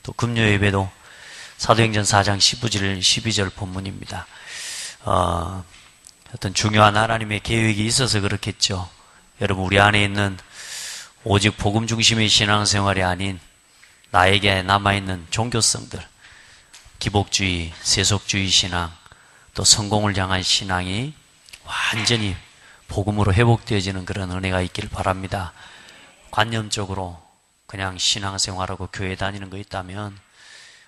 또 금요 예배도 사도행전 4장 12절 본문입니다. 어떤 중요한 하나님의 계획이 있어서 그렇겠죠. 여러분, 우리 안에 있는 오직 복음 중심의 신앙생활이 아닌 나에게 남아있는 종교성들, 기복주의, 세속주의 신앙, 또 성공을 향한 신앙이 완전히 복음으로 회복되어지는 그런 은혜가 있길 바랍니다. 관념적으로 그냥 신앙생활하고 교회 다니는 거 있다면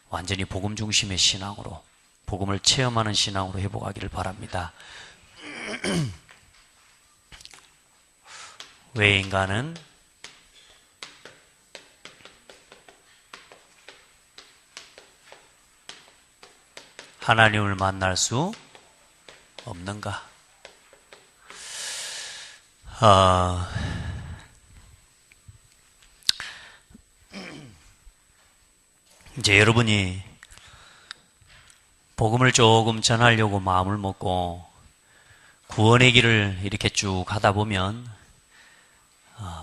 완전히 복음 중심의 신앙으로, 복음을 체험하는 신앙으로 회복하기를 바랍니다. 왜 인간은 하나님을 만날 수 없는가? 이제 여러분이 복음을 조금 전하려고 마음을 먹고 구원의 길을 이렇게 쭉 하다 보면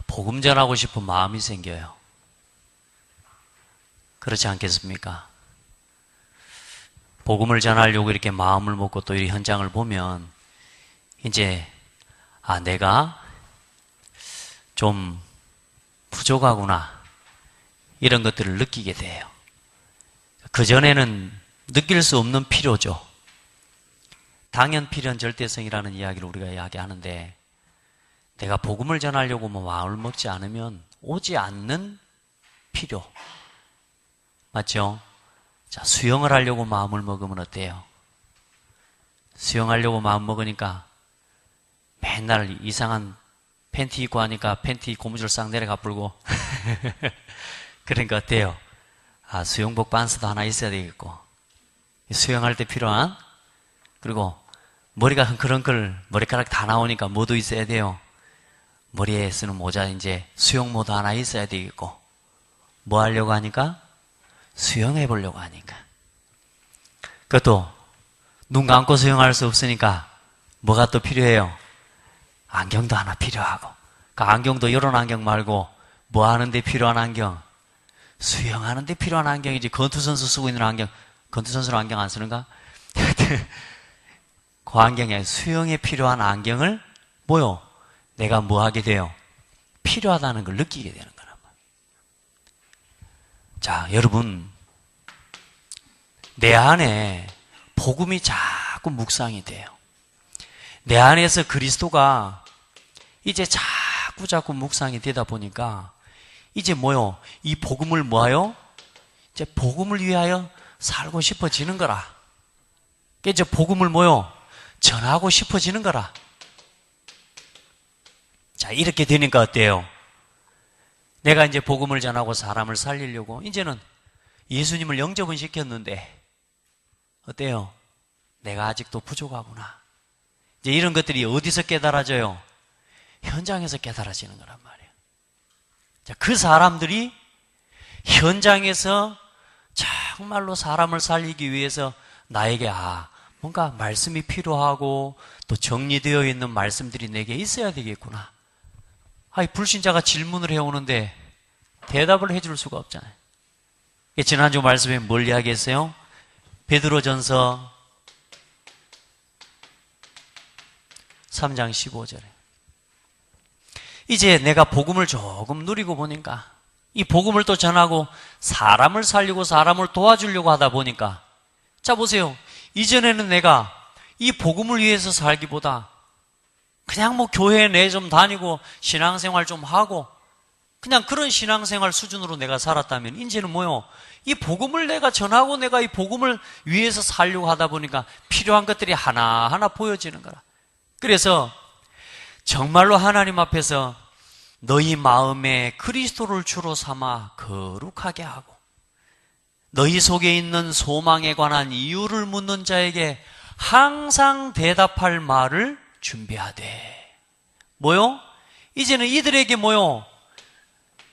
복음 전하고 싶은 마음이 생겨요. 그렇지 않겠습니까? 복음을 전하려고 이렇게 마음을 먹고 또 이 현장을 보면 이제 내가 좀 부족하구나, 이런 것들을 느끼게 돼요. 그전에는 느낄 수 없는 필요죠. 당연 필연 절대성이라는 이야기를 우리가 이야기하는데, 내가 복음을 전하려고 마음을 먹지 않으면 오지 않는 필요, 맞죠? 자, 수영을 하려고 마음을 먹으면 어때요? 수영하려고 마음 먹으니까 맨날 이상한 팬티 입고 하니까 팬티 고무줄 싹 내려가 불고 그러니까 어때요? 수영복 반스도 하나 있어야 되겠고, 수영할 때 필요한, 그리고 머리가 흥클흥클 머리카락 다 나오니까 뭐도 있어야 돼요? 머리에 쓰는 모자, 이제 수영모도 하나 있어야 되겠고, 뭐 하려고 하니까? 수영해 보려고 하니까. 그것도 눈 감고 수영할 수 없으니까 뭐가 또 필요해요? 안경도 하나 필요하고. 그 안경도 이런 안경 말고 뭐 하는데 필요한 안경? 수영하는데 필요한 안경이지. 권투선수 쓰고 있는 안경, 권투선수는 안경 안 쓰는가? 그 안경에, 수영에 필요한 안경을 뭐요? 내가 뭐 하게 돼요? 필요하다는 걸 느끼게 되는 거란 말이에요. 자, 여러분, 내 안에 복음이 자꾸 묵상이 돼요. 내 안에서 그리스도가 이제 자꾸 묵상이 되다 보니까 이제 뭐요? 이 복음을 뭐하여? 이제 복음을 위하여 살고 싶어지는 거라. 이제 복음을 뭐요? 전하고 싶어지는 거라. 자, 이렇게 되니까 어때요? 내가 이제 복음을 전하고 사람을 살리려고 이제는 예수님을 영접은 시켰는데 어때요? 내가 아직도 부족하구나. 이제 이런 것들이 어디서 깨달아져요? 현장에서 깨달아지는 거란 말이에요. 자, 그 사람들이 현장에서 정말로 사람을 살리기 위해서 나에게 뭔가 말씀이 필요하고 또 정리되어 있는 말씀들이 내게 있어야 되겠구나. 불신자가 질문을 해오는데 대답을 해줄 수가 없잖아요. 지난주 말씀에 뭘 이야기했어요? 베드로전서 3장 15절에 이제 내가 복음을 조금 누리고 보니까, 이 복음을 또 전하고 사람을 살리고 사람을 도와주려고 하다 보니까, 자 보세요, 이전에는 내가 이 복음을 위해서 살기보다 그냥 교회에 내 좀 다니고 신앙생활 좀 하고 그냥 그런 신앙생활 수준으로 내가 살았다면, 이제는 뭐요? 이 복음을 내가 전하고 내가 이 복음을 위해서 살려고 하다 보니까 필요한 것들이 하나하나 보여지는 거라. 그래서 정말로 하나님 앞에서 너희 마음에 그리스도를 주로 삼아 거룩하게 하고 너희 속에 있는 소망에 관한 이유를 묻는 자에게 항상 대답할 말을 준비하되. 뭐요? 이제는 이들에게 뭐요?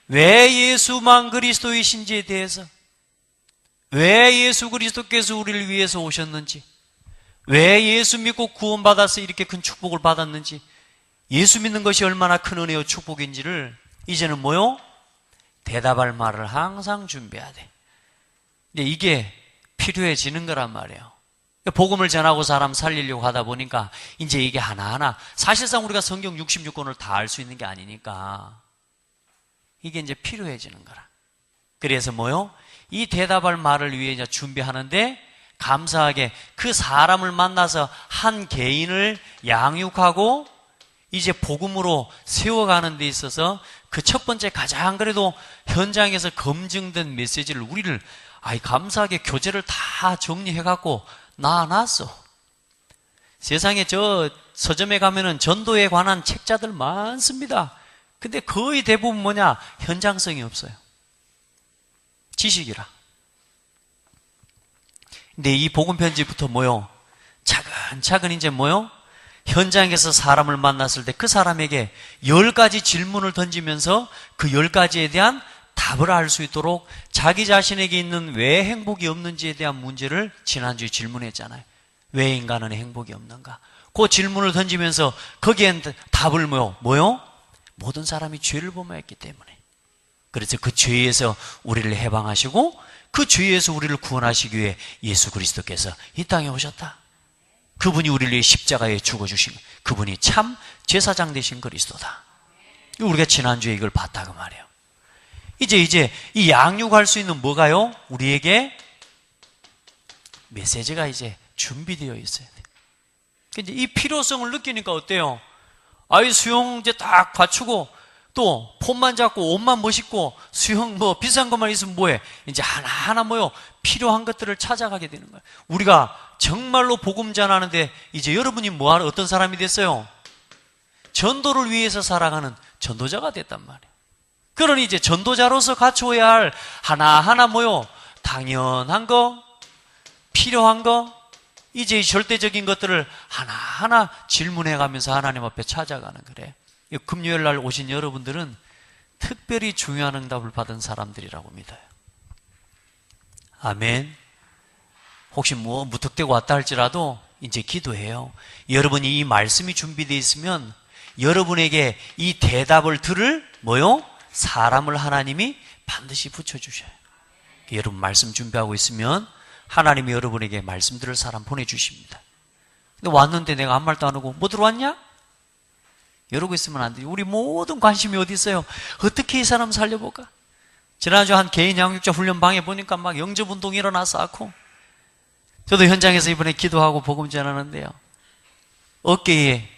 왜 예수만 그리스도이신지에 대해서, 왜 예수 그리스도께서 우리를 위해서 오셨는지, 왜 예수 믿고 구원받아서 이렇게 큰 축복을 받았는지, 예수 믿는 것이 얼마나 큰 은혜요 축복인지를 이제는 뭐요? 대답할 말을 항상 준비해야 돼. 근데 이게 필요해지는 거란 말이에요. 복음을 전하고 사람 살리려고 하다 보니까 이제 이게 하나하나 사실상 우리가 성경 66권을 다 알 수 있는 게 아니니까 이게 이제 필요해지는 거라. 그래서 뭐요? 이 대답할 말을 위해 이제 준비하는데 감사하게 그 사람을 만나서 한 개인을 양육하고 이제 복음으로 세워가는 데 있어서 그 첫 번째 가장 그래도 현장에서 검증된 메시지를 우리를 감사하게 교재를 다 정리해갖고 놔놨어. 세상에 저 서점에 가면은 전도에 관한 책자들 많습니다. 근데 거의 대부분 뭐냐? 현장성이 없어요. 지식이라. 근데 이 복음 편지부터 뭐요? 차근차근 이제 뭐요? 현장에서 사람을 만났을 때 그 사람에게 10가지 질문을 던지면서 그 10가지에 대한 답을 알 수 있도록 자기 자신에게 있는 왜 행복이 없는지에 대한 문제를 지난주에 질문했잖아요. 왜 인간은 행복이 없는가? 그 질문을 던지면서 거기엔 답을 뭐요? 모든 사람이 죄를 범하였기 때문에. 그래서 그 죄에서 우리를 해방하시고 그 죄에서 우리를 구원하시기 위해 예수 그리스도께서 이 땅에 오셨다. 그분이 우리를 위해 십자가에 죽어주신 그분이 참 제사장 되신 그리스도다. 우리가 지난주에 이걸 봤다고 말이에요. 이제 이 양육할 수 있는 뭐가요? 우리에게 메시지가 이제 준비되어 있어야 돼요. 이제 이 필요성을 느끼니까 어때요? 수영 이제 딱 갖추고 또 폰만 잡고 옷만 멋있고 수영 비싼 것만 있으면 뭐해? 이제 하나하나 필요한 것들을 찾아가게 되는 거예요. 우리가 정말로 복음 전하는데 이제 여러분이 어떤 사람이 됐어요? 전도를 위해서 살아가는 전도자가 됐단 말이에요. 그러니 이제 전도자로서 갖추어야 할 하나하나 당연한 거, 필요한 거, 이제 절대적인 것들을 하나하나 질문해 가면서 하나님 앞에 찾아가는 거래요. 금요일 날 오신 여러분들은 특별히 중요한 응답을 받은 사람들이라고 믿어요. 아멘. 혹시 무턱대고 왔다 할지라도 이제 기도해요. 여러분이 이 말씀이 준비되어 있으면 여러분에게 이 대답을 들을 사람을 하나님이 반드시 붙여주셔요. 여러분 말씀 준비하고 있으면 하나님이 여러분에게 말씀 들을 사람 보내주십니다. 근데 왔는데 내가 아무 말도 안 하고 뭐 들어왔냐? 이러고 있으면 안 돼요. 우리 모든 관심이 어디 있어요? 어떻게 이 사람 살려볼까? 지난주 한 개인 양육자 훈련방에 보니까 막 영접운동이 일어나서 않고 저도 현장에서 이번에 기도하고 복음 전하는데요. 어깨에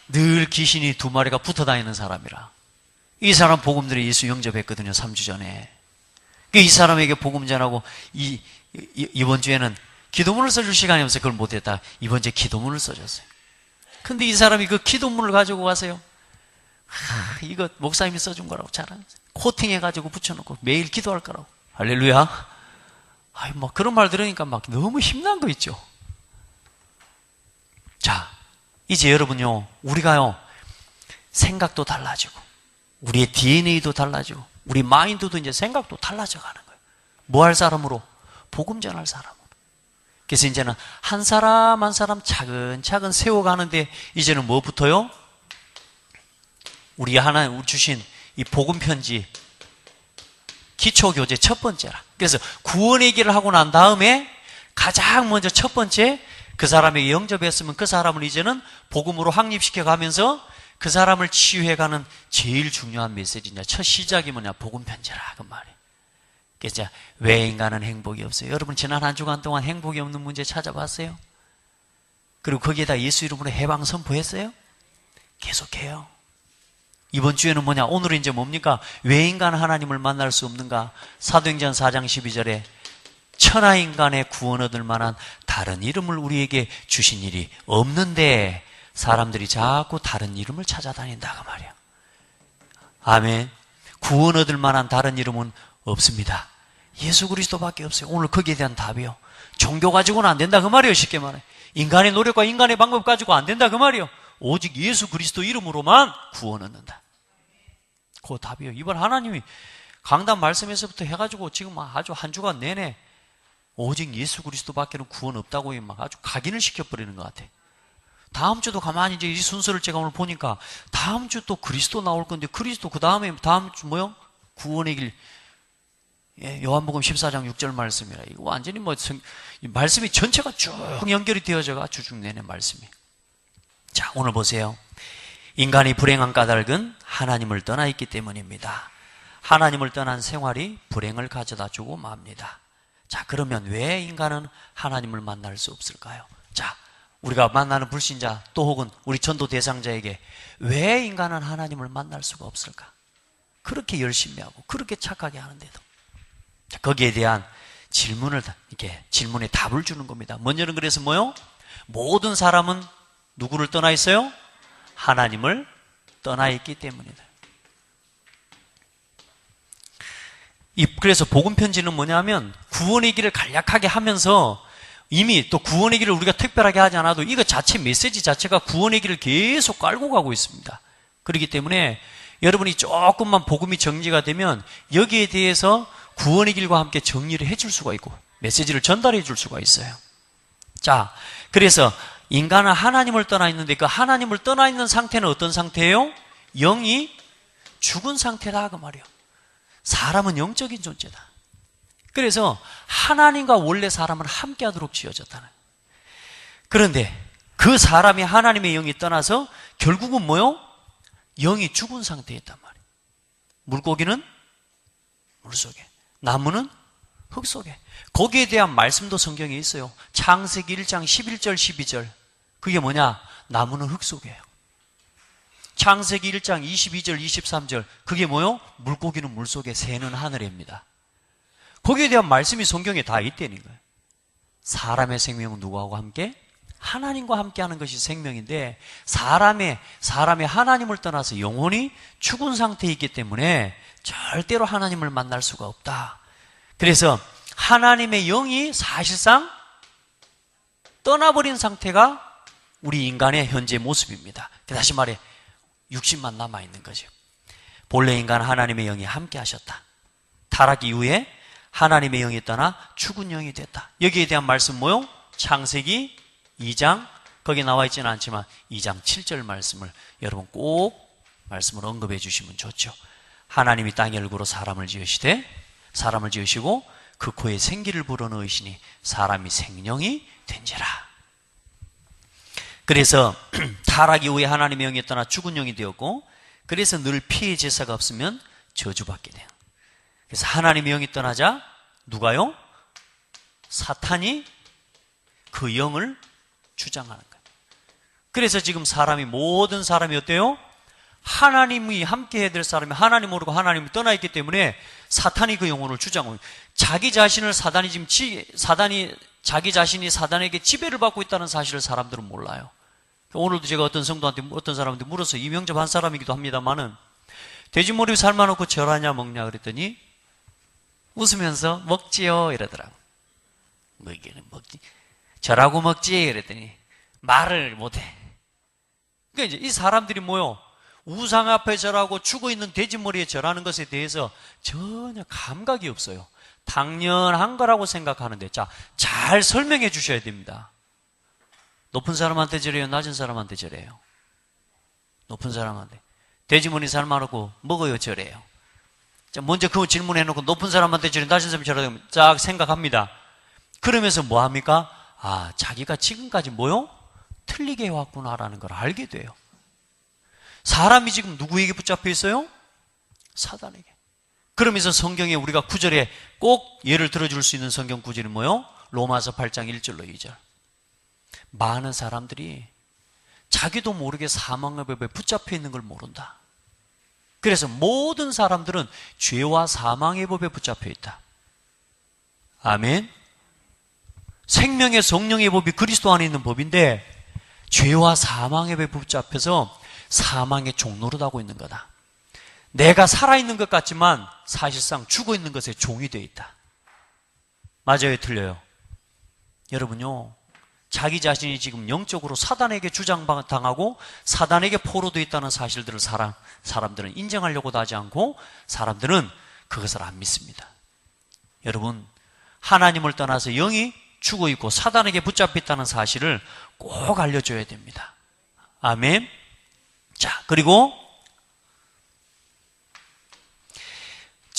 늘 귀신이 2마리가 붙어 다니는 사람이라. 이 사람 복음들이 예수 영접했거든요. 3주 전에. 이 사람에게 복음 전하고 이번 주에는 기도문을 써줄 시간이 없어서 그걸 못했다. 이번 주에 기도문을 써줬어요. 근데 이 사람이 그 기도문을 가지고 가세요. 이거 목사님이 써준 거라고 잘하는 코팅해가지고 붙여놓고 매일 기도할 거라고. 할렐루야. 그런 말 들으니까 너무 힘난 거 있죠. 자, 이제 여러분요, 우리가요, 생각도 달라지고, 우리의 DNA도 달라지고, 우리 마인드도 이제 생각도 달라져 가는 거예요. 뭐 할 사람으로? 복음 전할 사람으로. 그래서 이제는 한 사람 한 사람 차근차근 세워가는데 이제는 뭐부터요? 우리 하나님 주신 이 복음 편지 기초교재 첫 번째라. 그래서 구원 얘기를 하고 난 다음에 가장 먼저 첫 번째 그 사람에게 영접했으면 그 사람을 이제는 복음으로 확립시켜 가면서 그 사람을 치유해가는 제일 중요한 메시지냐, 첫 시작이 뭐냐? 복음 편지라 그 말이에요. 그래서 왜 인간은 행복이 없어요? 여러분 지난 한 주간 동안 행복이 없는 문제 찾아봤어요? 그리고 거기에다 예수 이름으로 해방 선포했어요? 계속해요. 이번 주에는 뭐냐? 오늘은 이제 뭡니까? 왜 인간은 하나님을 만날 수 없는가? 사도행전 4장 12절에 천하 인간의 구원 얻을 만한 다른 이름을 우리에게 주신 일이 없는데 사람들이 자꾸 다른 이름을 찾아다닌다 그 말이야. 아멘. 구원 얻을 만한 다른 이름은 없습니다. 예수 그리스도밖에 없어요. 오늘 거기에 대한 답이요. 종교 가지고는 안 된다 그 말이에요. 쉽게 말해. 인간의 노력과 인간의 방법 가지고 안 된다 그 말이요. 오직 예수 그리스도 이름으로만 구원 얻는다. 그 답이요. 이번 하나님이 강단 말씀에서부터 해가지고 지금 아주 한 주간 내내 오직 예수 그리스도밖에는 구원 없다고 막 아주 각인을 시켜버리는 것 같아. 다음 주도 가만히 이제 이 순서를 제가 오늘 보니까 다음 주 또 그리스도 나올 건데 그리스도 그 다음에 다음 주 뭐요? 구원의 길. 예, 요한복음 14장 6절 말씀이라. 이거 완전히 이 말씀이 전체가 쭉 연결이 되어져가 쭉 내내 말씀이. 자, 오늘 보세요. 인간이 불행한 까닭은 하나님을 떠나 있기 때문입니다. 하나님을 떠난 생활이 불행을 가져다 주고 맙니다. 자, 그러면 왜 인간은 하나님을 만날 수 없을까요? 자, 우리가 만나는 불신자 또 혹은 우리 전도 대상자에게 왜 인간은 하나님을 만날 수가 없을까? 그렇게 열심히 하고 그렇게 착하게 하는데도. 자, 거기에 대한 질문에 답을 주는 겁니다. 먼저는 그래서 뭐요? 모든 사람은 누구를 떠나 있어요? 하나님을 떠나 있기 때문이다. 그래서 복음 편지는 뭐냐면 구원의 길을 간략하게 하면서 이미 또 구원의 길을 우리가 특별하게 하지 않아도 이거 자체 메시지 자체가 구원의 길을 계속 깔고 가고 있습니다. 그렇기 때문에 여러분이 조금만 복음이 정리가 되면 여기에 대해서 구원의 길과 함께 정리를 해줄 수가 있고 메시지를 전달해 줄 수가 있어요. 자, 그래서 인간은 하나님을 떠나 있는데 그 하나님을 떠나 있는 상태는 어떤 상태예요? 영이 죽은 상태다 그 말이에요. 사람은 영적인 존재다. 그래서 하나님과 원래 사람은 함께 하도록 지어졌다는. 그런데 그 사람이 하나님의 영이 떠나서 결국은 뭐요? 영이 죽은 상태에 있단 말이에요. 물고기는 물속에, 나무는 흙 속에. 거기에 대한 말씀도 성경에 있어요. 창세기 1장 11절 12절. 그게 뭐냐? 나무는 흙 속이에요. 창세기 1장 22절 23절. 그게 뭐요? 물고기는 물속에, 새는 하늘에입니다. 거기에 대한 말씀이 성경에 다 있다는 거예요. 사람의 생명은 누구하고 함께? 하나님과 함께 하는 것이 생명인데 사람이 하나님을 떠나서 영혼이 죽은 상태에 있기 때문에 절대로 하나님을 만날 수가 없다. 그래서 하나님의 영이 사실상 떠나버린 상태가 우리 인간의 현재 모습입니다. 다시 말해 육신만 남아있는 거죠. 본래 인간은 하나님의 영이 함께 하셨다. 타락 이후에 하나님의 영이 떠나 죽은 영이 됐다. 여기에 대한 말씀 뭐요? 창세기 2장, 거기 나와 있지는 않지만 2장 7절 말씀을 여러분 꼭 말씀을 언급해 주시면 좋죠. 하나님이 땅의 얼굴로 사람을 지으시고 그 코에 생기를 불어넣으시니 사람이 생명이 된지라. 그래서 타락 이후에 하나님의 영이 떠나 죽은 영이 되었고 그래서 늘 피의 제사가 없으면 저주받게 돼요. 그래서 하나님의 영이 떠나자 누가요? 사탄이 그 영을 주장하는 거예요. 그래서 지금 모든 사람이 어때요? 하나님이 함께 해야 될 사람이 하나님 모르고 하나님을 떠나 있기 때문에 사탄이 그 영혼을 주장하고 자기 자신이 사단에게 지배를 받고 있다는 사실을 사람들은 몰라요. 오늘도 제가 어떤 사람한테 물어서 이명접 한 사람이기도 합니다만은 돼지머리 삶아놓고 절하냐 먹냐 그랬더니 웃으면서 먹지요 이러더라고. 먹기는 먹지. 절하고 먹지 그랬더니 말을 못해. 그러니까 이제 이 사람들이 뭐요? 우상 앞에 절하고 죽어있는 돼지머리에 절하는 것에 대해서 전혀 감각이 없어요. 당연한 거라고 생각하는데 잘 설명해 주셔야 됩니다. 높은 사람한테 절해요? 낮은 사람한테 절해요? 높은 사람한테. 돼지머리 삶아놓고 먹어요? 절해요? 먼저 그 질문해놓고 높은 사람한테 절해요? 낮은 사람한테 절해요? 쫙 생각합니다. 그러면서 뭐 합니까? 자기가 지금까지 뭐요? 틀리게 해왔구나라는 걸 알게 돼요. 사람이 지금 누구에게 붙잡혀 있어요? 사단에게. 그러면서 성경에 우리가 구절에 꼭 예를 들어줄 수 있는 성경 구절이 뭐요? 로마서 8장 1절로 2절. 많은 사람들이 자기도 모르게 사망의 법에 붙잡혀 있는 걸 모른다. 그래서 모든 사람들은 죄와 사망의 법에 붙잡혀 있다. 아멘. 생명의 성령의 법이 그리스도 안에 있는 법인데 죄와 사망의 법에 붙잡혀서 사망의 종노릇 하고 있는 거다. 내가 살아있는 것 같지만 사실상 죽어있는 것에 종이 되어 있다. 맞아요? 틀려요? 여러분요, 자기 자신이 지금 영적으로 사단에게 주장당하고 사단에게 포로되어 있다는 사실들을 사람들은 인정하려고도 하지 않고 사람들은 그것을 안 믿습니다. 여러분, 하나님을 떠나서 영이 죽어있고 사단에게 붙잡혀 있다는 사실을 꼭 알려줘야 됩니다. 아멘.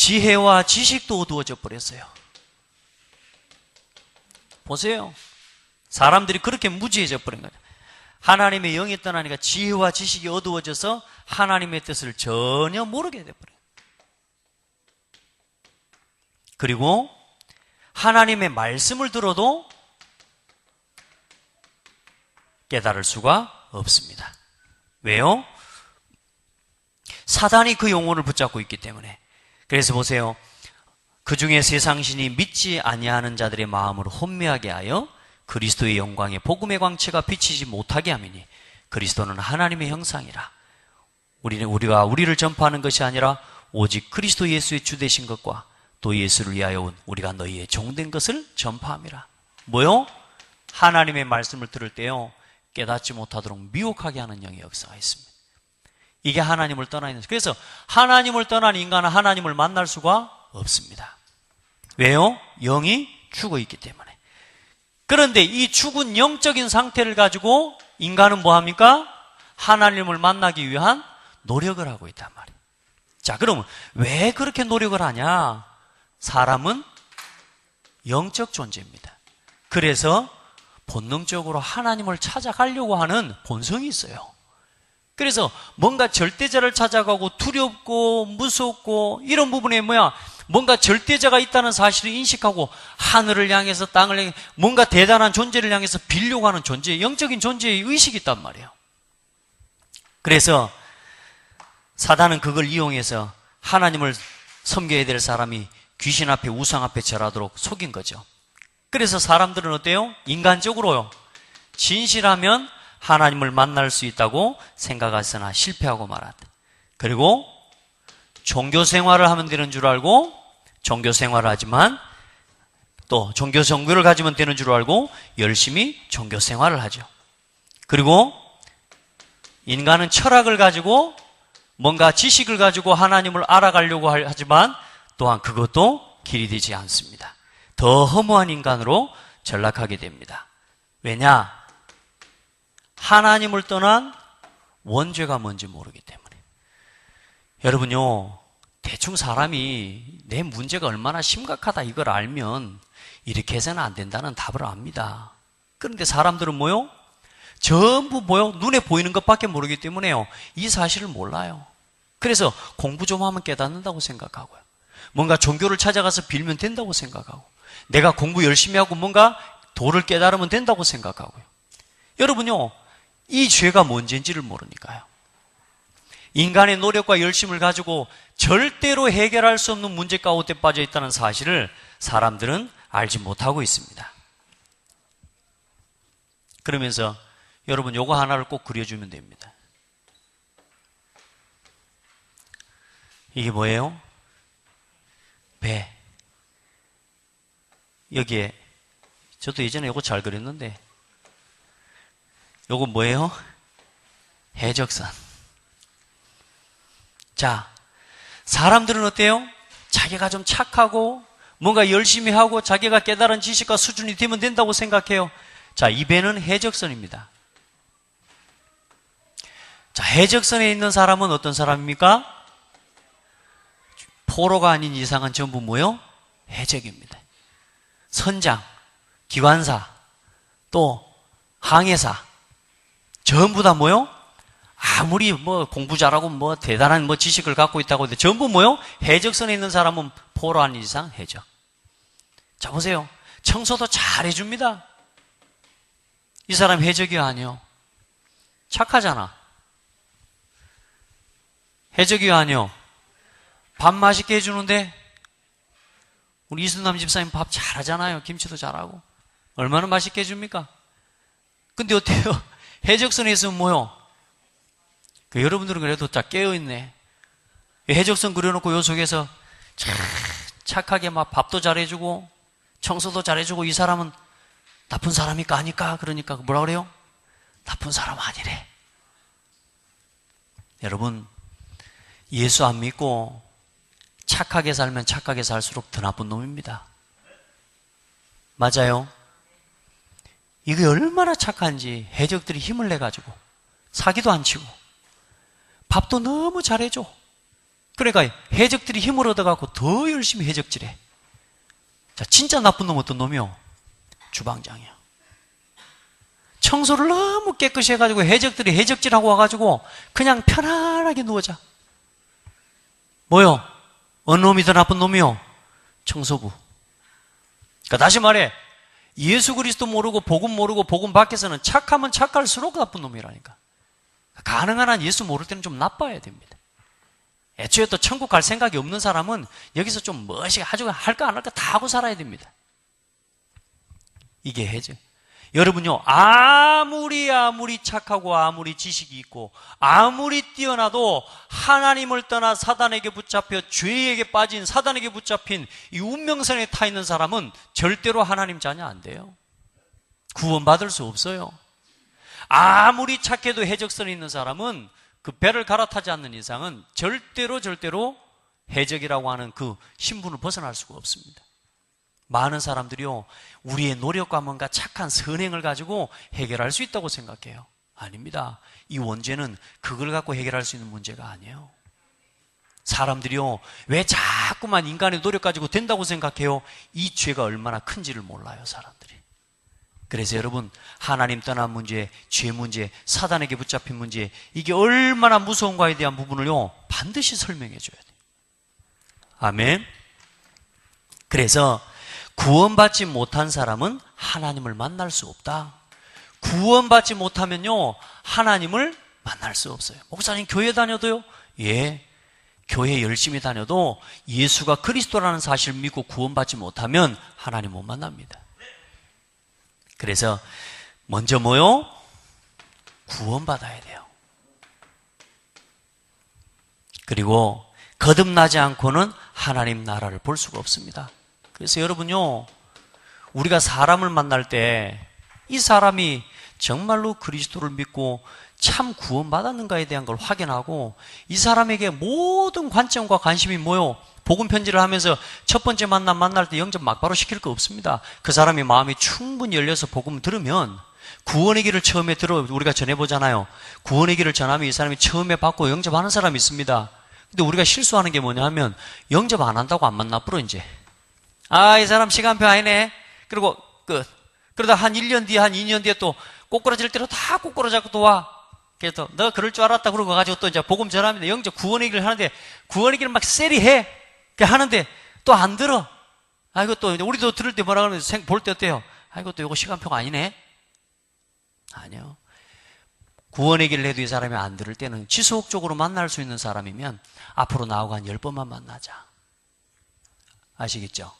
지혜와 지식도 어두워져 버렸어요. 보세요. 사람들이 그렇게 무지해져 버린 거예요. 하나님의 영이 떠나니까 지혜와 지식이 어두워져서 하나님의 뜻을 전혀 모르게 돼버려요. 그리고 하나님의 말씀을 들어도 깨달을 수가 없습니다. 왜요? 사단이 그 영혼을 붙잡고 있기 때문에. 그래서 보세요. 그 중에 세상신이 믿지 아니하는 자들의 마음을 혼미하게 하여 그리스도의 영광에 복음의 광채가 비치지 못하게 하미니 그리스도는 하나님의 형상이라. 우리가 우리를 전파하는 것이 아니라 오직 그리스도 예수의 주 되신 것과 또 예수를 위하여 온 우리가 너희의 종된 것을 전파함이라. 뭐요? 하나님의 말씀을 들을 때요, 깨닫지 못하도록 미혹하게 하는 영의 역사가 있습니다. 이게 하나님을 떠나 있는. 그래서 하나님을 떠난 인간은 하나님을 만날 수가 없습니다. 왜요? 영이 죽어 있기 때문에. 그런데 이 죽은 영적인 상태를 가지고 인간은 뭐합니까? 하나님을 만나기 위한 노력을 하고 있단 말이에요. 자, 그러면 왜 그렇게 노력을 하냐? 사람은 영적 존재입니다. 그래서 본능적으로 하나님을 찾아가려고 하는 본성이 있어요. 그래서 뭔가 절대자를 찾아가고 두렵고 무섭고 이런 부분에 뭔가 절대자가 있다는 사실을 인식하고 하늘을 향해서 땅을 향해 뭔가 대단한 존재를 향해서 빌려고 하는 존재, 영적인 존재의 의식이 있단 말이에요. 그래서 사단은 그걸 이용해서 하나님을 섬겨야 될 사람이 귀신 앞에 우상 앞에 절하도록 속인 거죠. 그래서 사람들은 어때요? 인간적으로요, 진실하면 하나님을 만날 수 있다고 생각하으나 실패하고 말았다. 그리고 종교 생활을 하면 되는 줄 알고 종교 생활을 하지만 또 종교를 가지면 되는 줄 알고 열심히 종교 생활을 하죠. 그리고 인간은 철학을 가지고 뭔가 지식을 가지고 하나님을 알아가려고 하지만 또한 그것도 길이 되지 않습니다. 더 허무한 인간으로 전락하게 됩니다. 왜냐? 하나님을 떠난 원죄가 뭔지 모르기 때문에. 여러분요, 대충 사람이 내 문제가 얼마나 심각하다 이걸 알면 이렇게 해서는 안 된다는 답을 압니다. 그런데 사람들은 뭐요? 전부 뭐요? 눈에 보이는 것밖에 모르기 때문에요, 이 사실을 몰라요. 그래서 공부 좀 하면 깨닫는다고 생각하고요, 뭔가 종교를 찾아가서 빌면 된다고 생각하고, 내가 공부 열심히 하고 뭔가 도를 깨달으면 된다고 생각하고요. 여러분요, 이 죄가 뭔지를 모르니까요. 인간의 노력과 열심을 가지고 절대로 해결할 수 없는 문제 가운데 빠져 있다는 사실을 사람들은 알지 못하고 있습니다. 그러면서 여러분 요거 하나를 꼭 그려주면 됩니다. 이게 뭐예요? 배. 여기에 저도 예전에 요거 잘 그렸는데 요거 뭐예요? 해적선. 자, 사람들은 어때요? 자기가 좀 착하고 뭔가 열심히 하고 자기가 깨달은 지식과 수준이 되면 된다고 생각해요. 자, 이 배는 해적선입니다. 자, 해적선에 있는 사람은 어떤 사람입니까? 포로가 아닌 이상은 전부 뭐요? 해적입니다. 선장, 기관사, 또 항해사, 전부 다 뭐요? 아무리 공부 잘하고 대단한 지식을 갖고 있다고 해도 전부 뭐요? 해적선에 있는 사람은 포로 아닌 이상 해적. 자, 보세요. 청소도 잘 해줍니다. 이 사람 해적이 아니요. 착하잖아. 해적이 아니요. 밥 맛있게 해주는데 우리 이순남 집사님 밥 잘하잖아요. 김치도 잘하고. 얼마나 맛있게 해줍니까? 근데 어때요? 해적선에 있으면 뭐요? 여러분들은 그래도 다 깨어있네. 해적선 그려놓고 요 속에서 착하게 막 밥도 잘해주고 청소도 잘해주고, 이 사람은 나쁜 사람일까 아닐까? 그러니까 뭐라 그래요? 나쁜 사람 아니래. 여러분, 예수 안 믿고 착하게 살면 착하게 살수록 더 나쁜 놈입니다. 맞아요? 이게 얼마나 착한지 해적들이 힘을 내가지고 사기도 안 치고 밥도 너무 잘해줘. 그러니까 해적들이 힘을 얻어갖고 더 열심히 해적질해. 자, 진짜 나쁜 놈은 어떤 놈이요? 주방장이야. 청소를 너무 깨끗이 해가지고 해적들이 해적질하고 와가지고 그냥 편안하게 누워자. 뭐요? 어느 놈이 더 나쁜 놈이요? 청소부. 그러니까 다시 말해, 예수 그리스도 모르고 복음 밖에서는 착하면 착할수록 나쁜 놈이라니까. 가능한 한 예수 모를 때는 좀 나빠야 됩니다. 애초에 또 천국 갈 생각이 없는 사람은 여기서 좀 멋이 아주 할까 안 할까 다 하고 살아야 됩니다. 이게 해죠. 여러분요, 아무리 착하고 아무리 지식이 있고 아무리 뛰어나도 하나님을 떠나 사단에게 붙잡혀 죄에게 빠진 사단에게 붙잡힌 이 운명선에 타 있는 사람은 절대로 하나님 자녀 안 돼요. 구원받을 수 없어요. 아무리 착해도 해적선에 있는 사람은 그 배를 갈아타지 않는 이상은 절대로 해적이라고 하는 그 신분을 벗어날 수가 없습니다. 많은 사람들이요, 우리의 노력과 뭔가 착한 선행을 가지고 해결할 수 있다고 생각해요. 아닙니다. 이 원죄는 그걸 갖고 해결할 수 있는 문제가 아니에요. 사람들이요, 왜 자꾸만 인간의 노력 가지고 된다고 생각해요? 이 죄가 얼마나 큰지를 몰라요, 사람들이. 그래서 여러분, 하나님 떠난 문제, 죄 문제, 사단에게 붙잡힌 문제, 이게 얼마나 무서운가에 대한 부분을요, 반드시 설명해 줘야 돼요. 아멘. 그래서 구원받지 못한 사람은 하나님을 만날 수 없다. 구원받지 못하면요, 하나님을 만날 수 없어요. 목사님 교회 다녀도요? 예, 교회 열심히 다녀도 예수가 그리스도라는 사실을 믿고 구원받지 못하면 하나님 못 만납니다. 그래서 먼저 뭐요? 구원받아야 돼요. 그리고 거듭나지 않고는 하나님 나라를 볼 수가 없습니다. 그래서 여러분요, 우리가 사람을 만날 때 이 사람이 정말로 그리스도를 믿고 참 구원받았는가에 대한 걸 확인하고, 이 사람에게 모든 관점과 관심이 뭐요? 복음 편지를 하면서 첫 번째 만날 때 영접 막바로 시킬 거 없습니다. 그 사람이 마음이 충분히 열려서 복음을 들으면, 구원의 길을 처음에 우리가 전해보잖아요. 구원의 길을 전하면 이 사람이 처음에 받고 영접하는 사람이 있습니다. 근데 우리가 실수하는 게 뭐냐 하면, 영접 안 한다고 안 만나버려, 이제. 아, 이 사람 시간표 아니네. 그리고 끝. 그러다 한 1년 뒤에, 한 2년 뒤에 또 꼬꾸라질 대로 다 꼬꾸라잡고 또 와. 그래서 너 그럴 줄 알았다 그러고 가지고 또 이제 복음 전합니다. 영접 구원의 길을 하는데, 구원의 길을 막 세리해. 하는데 또 안 들어. 아이고, 또 우리도 들을 때 뭐라 그러면 볼 때 어때요? 아이고, 또 이거 시간표가 아니네. 아니요. 구원의 길을 해도 이 사람이 안 들을 때는 지속적으로 만날 수 있는 사람이면 앞으로 나하고 한 10번만 만나자. 아시겠죠?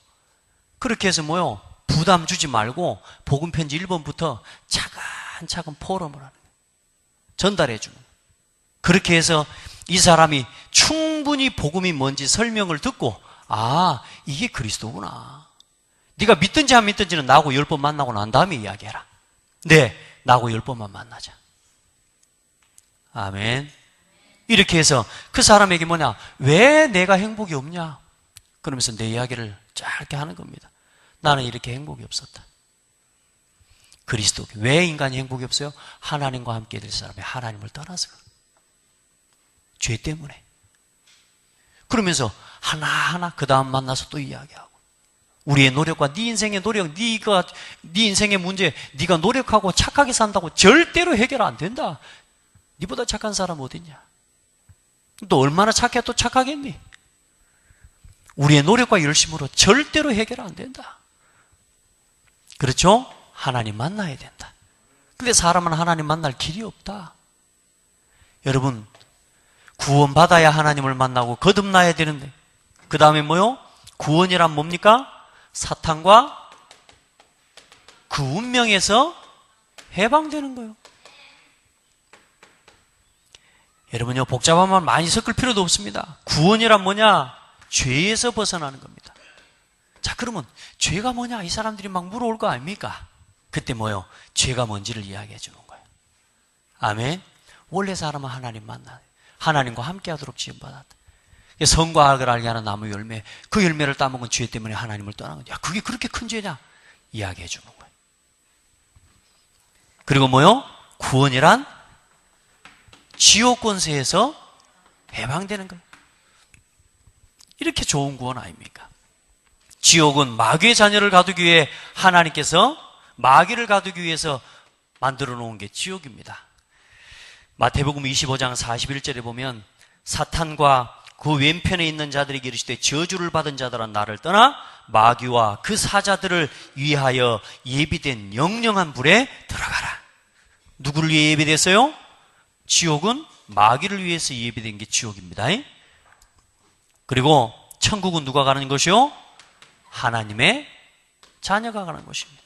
그렇게 해서 뭐요? 부담 주지 말고 복음 편지 1번부터 차근차근 포럼을 하는 거예요. 전달해 주는 거예요. 그렇게 해서 이 사람이 충분히 복음이 뭔지 설명을 듣고, 아, 이게 그리스도구나. 네가 믿든지 안 믿든지는 나하고 10번 만나고 난 다음에 이야기해라. 네, 나하고 10번만 만나자. 아멘. 이렇게 해서 그 사람에게 뭐냐? 왜 내가 행복이 없냐? 그러면서 내 이야기를 짧게 하는 겁니다. 나는 이렇게 행복이 없었다. 그리스도. 왜 인간이 행복이 없어요? 하나님과 함께 될 사람이 하나님을 떠나서 그래요. 죄 때문에. 그러면서 하나하나 그 다음 만나서 또 이야기하고, 우리의 노력과 네 인생의 노력, 네 인생의 문제, 네가 노력하고 착하게 산다고 절대로 해결 안 된다. 네보다 착한 사람 어딨냐? 또 얼마나 착해 또 착하겠니? 우리의 노력과 열심으로 절대로 해결 안 된다. 그렇죠? 하나님 만나야 된다. 근데 사람은 하나님 만날 길이 없다. 여러분, 구원받아야 하나님을 만나고 거듭나야 되는데, 그 다음에 뭐요? 구원이란 뭡니까? 사탄과 그 운명에서 해방되는 거예요. 여러분요, 복잡한 말 많이 섞을 필요도 없습니다. 구원이란 뭐냐? 죄에서 벗어나는 겁니다. 자, 그러면 죄가 뭐냐? 이 사람들이 막 물어올 거 아닙니까? 그때 뭐요? 죄가 뭔지를 이야기해 주는 거예요. 아멘. 원래 사람은 하나님 만나, 하나님과 함께 하도록 지음받았다. 선과 악을 알게 하는 나무 열매, 그 열매를 따먹은 죄 때문에 하나님을 떠난 거야. 그게 그렇게 큰 죄냐? 이야기해 주는 거예요. 그리고 뭐요? 구원이란 지옥 권세에서 해방되는 거예요. 이렇게 좋은 구원 아닙니까? 지옥은 마귀의 자녀를 가두기 위해 하나님께서 마귀를 가두기 위해서 만들어 놓은 게 지옥입니다. 마태복음 25장 41절에 보면 사탄과 그 왼편에 있는 자들에게 이르시되 저주를 받은 자들아 나를 떠나 마귀와 그 사자들을 위하여 예비된 영영한 불에 들어가라. 누구를 위해 예비됐어요? 지옥은 마귀를 위해서 예비된 게 지옥입니다. 그리고 천국은 누가 가는 것이요? 하나님의 자녀가 가는 것입니다.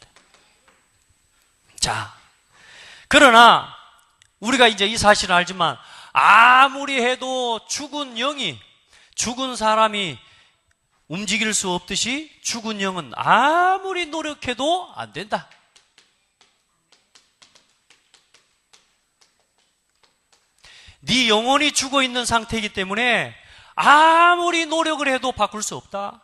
자, 그러나 우리가 이제 이 사실을 알지만 아무리 해도 죽은 사람이 움직일 수 없듯이 죽은 영은 아무리 노력해도 안 된다. 네 영혼이 죽어 있는 상태이기 때문에 아무리 노력을 해도 바꿀 수 없다.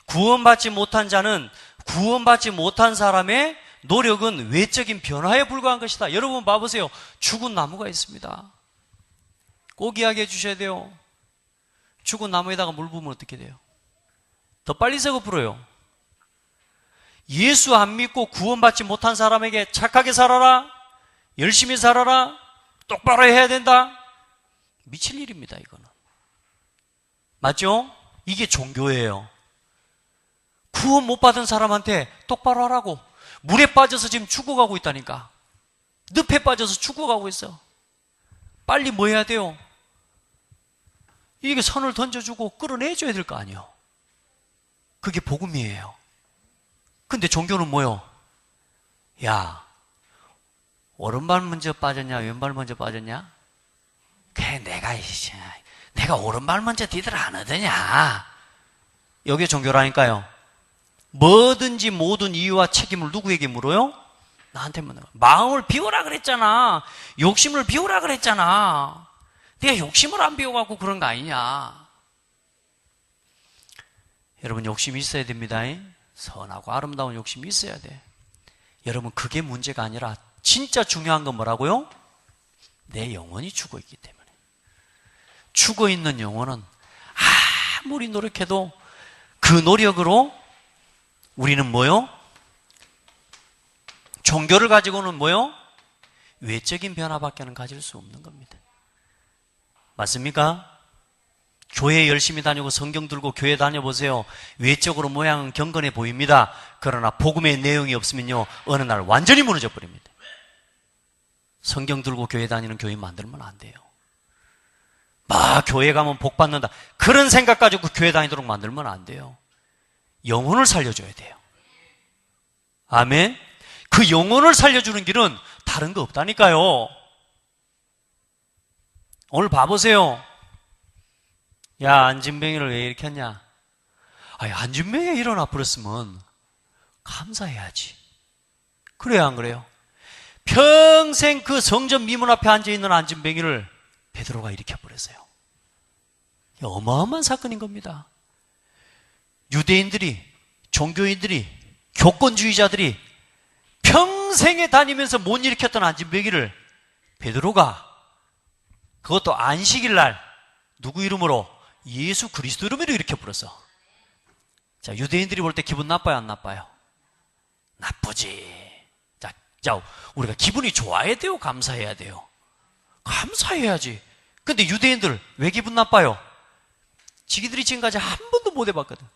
구원받지 못한 자는 구원받지 못한 사람의 노력은 외적인 변화에 불과한 것이다. 여러분 봐보세요. 죽은 나무가 있습니다. 꼭 이야기해 주셔야 돼요. 죽은 나무에다가 물 부으면 어떻게 돼요? 더 빨리 썩어 불어요. 예수 안 믿고 구원받지 못한 사람에게 착하게 살아라, 열심히 살아라, 똑바로 해야 된다, 미칠 일입니다. 이거는 맞죠? 이게 종교예요. 구원 못 받은 사람한테 똑바로 하라고. 물에 빠져서 지금 죽어가고 있다니까. 늪에 빠져서 죽어가고 있어. 빨리 뭐 해야 돼요? 이게 선을 던져주고 끌어내줘야 될 거 아니에요. 그게 복음이에요. 근데 종교는 뭐요? 야, 오른발 먼저 빠졌냐 왼발 먼저 빠졌냐? 그래 내가 오른발 먼저 뒤들 안 하더냐. 이게 종교라니까요. 뭐든지 모든 이유와 책임을 누구에게 물어요? 나한테 물어요. 마음을 비우라 그랬잖아. 욕심을 비우라 그랬잖아. 네가 욕심을 안 비워갖고 그런 거 아니냐. 여러분 욕심이 있어야 됩니다. 선하고 아름다운 욕심이 있어야 돼. 여러분 그게 문제가 아니라 진짜 중요한 건 뭐라고요? 내 영혼이 죽어있기 때문에. 죽어있는 영혼은 아무리 노력해도 그 노력으로 우리는 뭐요? 종교를 가지고는 뭐요? 외적인 변화밖에는 가질 수 없는 겁니다. 맞습니까? 교회 열심히 다니고 성경 들고 교회 다녀보세요. 외적으로 모양은 경건해 보입니다. 그러나 복음의 내용이 없으면요 어느 날 완전히 무너져 버립니다. 성경 들고 교회 다니는 교인 만들면 안 돼요. 막 교회 가면 복 받는다 그런 생각 가지고 교회 다니도록 만들면 안 돼요. 영혼을 살려줘야 돼요. 아멘. 그 영혼을 살려주는 길은 다른 거 없다니까요. 오늘 봐보세요. 야, 안진뱅이를 왜 이렇게 했냐? 아니, 안진뱅이가 일어나 버렸으면 감사해야지. 그래야 안 그래요? 평생 그 성전 미문 앞에 앉아있는 안진뱅이를 베드로가 일으켜 버렸어요. 어마어마한 사건인 겁니다. 유대인들이, 종교인들이, 교권주의자들이 평생에 다니면서 못 일으켰던 안진뱅이를 베드로가 그것도 안식일 날 누구 이름으로? 예수 그리스도 이름으로 일으켜 버렸어. 자, 유대인들이 볼 때 기분 나빠요, 안 나빠요? 나쁘지. 자, 우리가 기분이 좋아야 돼요, 감사해야 돼요? 감사해야지. 근데 유대인들 왜 기분 나빠요? 지기들이 지금까지 한 번도 못 해봤거든.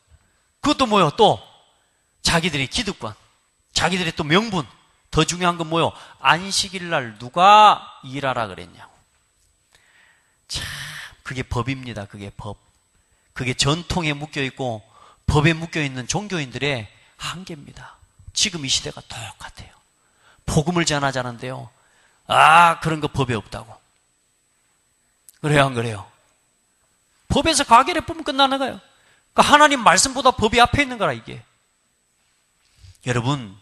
그것도 뭐요? 또 자기들이 기득권, 자기들의 또 명분. 더 중요한 건 뭐요? 안식일 날 누가 일하라 그랬냐고. 참, 그게 법입니다. 그게 법. 그게 전통에 묶여있고 법에 묶여있는 종교인들의 한계입니다. 지금 이 시대가 똑같아요. 복음을 전하자는데요, 그런 거 법에 없다고. 그래요, 안 그래요? 법에서 가결해 보면 끝나는 거예요. 그러니까 하나님 말씀보다 법이 앞에 있는 거라, 이게. 여러분,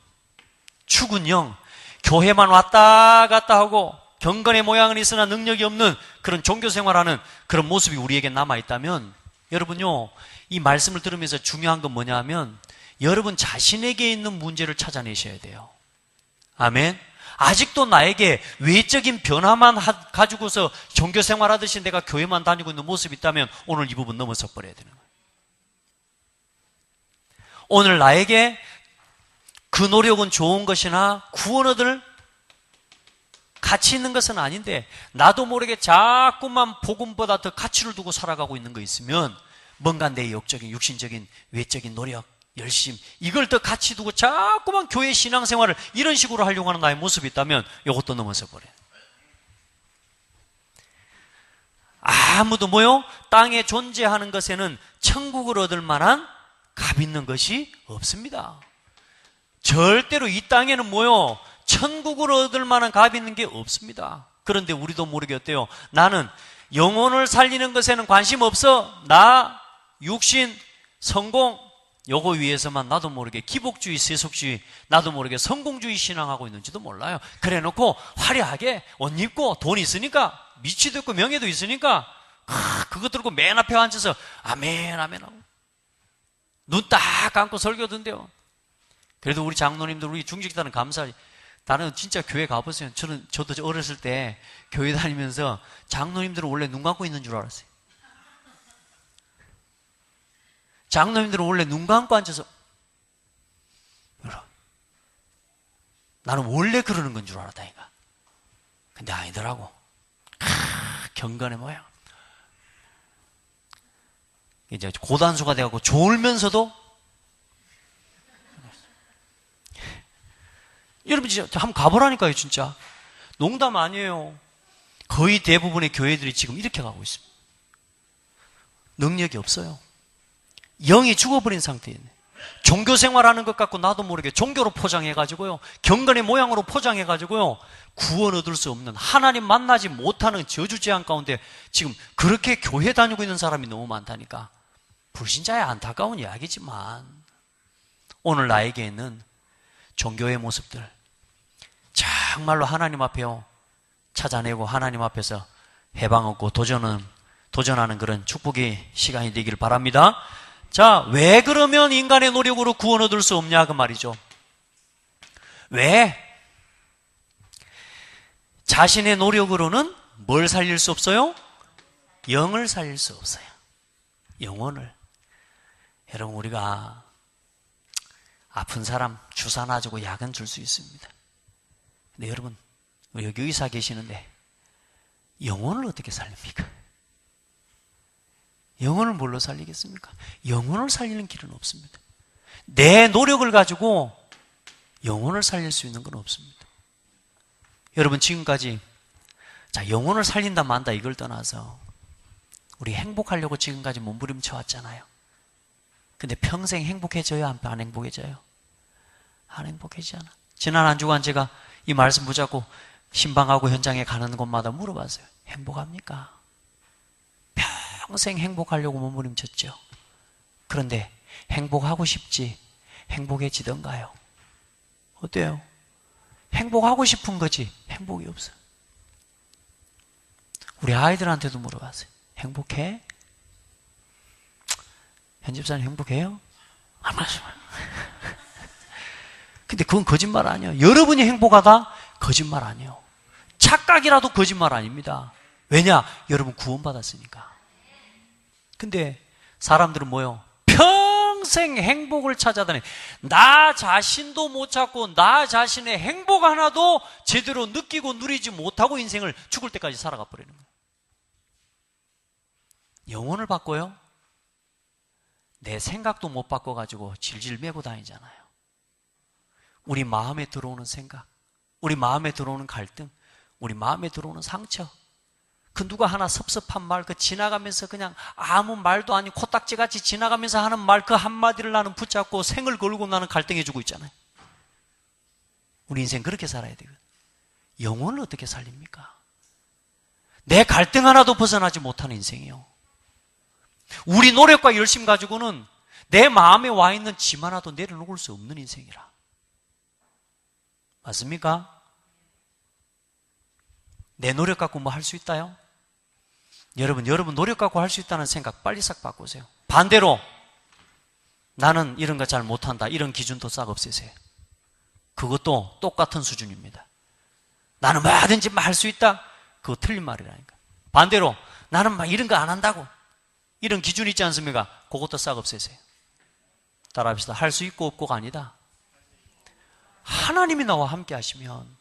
죽은 영, 교회만 왔다 갔다 하고 경건의 모양은 있으나 능력이 없는 그런 종교 생활하는 그런 모습이 우리에게 남아있다면, 여러분요, 이 말씀을 들으면서 중요한 건 뭐냐 하면 여러분 자신에게 있는 문제를 찾아내셔야 돼요. 아멘. 아직도 나에게 외적인 변화만 가지고서 종교 생활하듯이 내가 교회만 다니고 있는 모습이 있다면 오늘 이 부분 넘어서 버려야 되는 거예요. 오늘 나에게 그 노력은 좋은 것이나 구원 얻을 가치 있는 것은 아닌데 나도 모르게 자꾸만 복음보다 더 가치를 두고 살아가고 있는 거 있으면 뭔가 내 영적인, 육신적인, 외적인 노력, 열심 이걸 더 가치 두고 자꾸만 교회 신앙생활을 이런 식으로 하려고 하는 나의 모습이 있다면 이것도 넘어서 버려요. 아무도 뭐요? 땅에 존재하는 것에는 천국을 얻을 만한 값 있는 것이 없습니다. 절대로 이 땅에는 뭐요? 천국을 얻을 만한 값이 있는 게 없습니다. 그런데 우리도 모르게 어때요? 나는 영혼을 살리는 것에는 관심 없어. 나, 육신, 성공 요거 위해서만 나도 모르게 기복주의, 세속주의, 나도 모르게 성공주의 신앙하고 있는지도 몰라요. 그래 놓고 화려하게 옷 입고 돈 있으니까 미치도 있고 명예도 있으니까 그거 들고 맨 앞에 앉아서 아멘 아멘 하고 눈 딱 감고 설교 듣는데요. 그래도 우리 장로님들, 우리 중직단은 감사하지. 나는 진짜 교회 가보세요. 저도 어렸을 때 교회 다니면서 장로님들은 원래 눈 감고 있는 줄 알았어요. 장로님들은 원래 눈 감고 앉아서 나는 원래 그러는 건 줄 알았다니까. 근데 아니더라고. 경건해 모양. 이제 고단수가 돼갖고 졸면서도 여러분 진짜 한번 가보라니까요. 진짜 농담 아니에요. 거의 대부분의 교회들이 지금 이렇게 가고 있습니다. 능력이 없어요. 영이 죽어버린 상태에 종교생활하는 것 같고 나도 모르게 종교로 포장해가지고요, 경건의 모양으로 포장해가지고요, 구원 얻을 수 없는, 하나님 만나지 못하는 저주재앙 가운데 지금 그렇게 교회 다니고 있는 사람이 너무 많다니까. 불신자의 안타까운 이야기지만 오늘 나에게는 종교의 모습들 정말로 하나님 앞에요 찾아내고 하나님 앞에서 해방 얻고 도전하는 그런 축복의 시간이 되기를 바랍니다. 자, 왜 그러면 인간의 노력으로 구원 얻을 수 없냐 그 말이죠. 왜? 자신의 노력으로는 뭘 살릴 수 없어요? 영을 살릴 수 없어요. 영혼을. 여러분, 우리가 아픈 사람 주사 놔주고 약은 줄 수 있습니다. 근데 여러분, 여기 의사 계시는데 영혼을 어떻게 살립니까? 영혼을 뭘로 살리겠습니까? 영혼을 살리는 길은 없습니다. 내 노력을 가지고 영혼을 살릴 수 있는 건 없습니다. 여러분, 지금까지 영혼을 살린다 만다 이걸 떠나서 우리 행복하려고 지금까지 몸부림쳐 왔잖아요. 근데 평생 행복해져요? 안 행복해져요? 안 행복해지잖아. 지난 한 주간 제가 이 말씀 붙잡고 신방하고 현장에 가는 곳마다 물어봤어요. 행복합니까? 평생 행복하려고 몸부림쳤죠. 그런데 행복하고 싶지 행복해지던가요? 어때요? 행복하고 싶은 거지 행복이 없어. 우리 아이들한테도 물어봤어요. 행복해? 현 집사님 행복해요? 안 맞아요. 근데 그건 거짓말 아니에요. 여러분이 행복하다? 거짓말 아니에요. 착각이라도 거짓말 아닙니다. 왜냐? 여러분 구원받았으니까. 근데 사람들은 뭐요? 평생 행복을 찾아다니, 나 자신도 못 찾고 나 자신의 행복 하나도 제대로 느끼고 누리지 못하고 인생을 죽을 때까지 살아가 버리는 거예요. 영혼을 바꿔요? 내 생각도 못 바꿔가지고 질질 매고 다니잖아요. 우리 마음에 들어오는 생각, 우리 마음에 들어오는 갈등, 우리 마음에 들어오는 상처, 그 누가 하나 섭섭한 말, 그 지나가면서 그냥 아무 말도 아닌 코딱지같이 지나가면서 하는 말 그 한마디를 나는 붙잡고 생을 걸고 나는 갈등해주고 있잖아요. 우리 인생 그렇게 살아야 되거든요. 영혼을 어떻게 살립니까? 내 갈등 하나도 벗어나지 못하는 인생이에요. 우리 노력과 열심 가지고는 내 마음에 와 있는 짐 하나도 내려놓을 수 없는 인생이라. 맞습니까? 내 노력 갖고 뭐 할 수 있다요? 여러분 노력 갖고 할 수 있다는 생각 빨리 싹 바꾸세요. 반대로 나는 이런 거 잘 못한다 이런 기준도 싹 없애세요. 그것도 똑같은 수준입니다. 나는 뭐든지 할 수 있다. 그거 틀린 말이라니까. 반대로 나는 막 이런 거 안 한다고. 이런 기준이 있지 않습니까? 그것도 싹 없애세요. 따라합시다. 할 수 있고 없고가 아니다. 하나님이 나와 함께 하시면,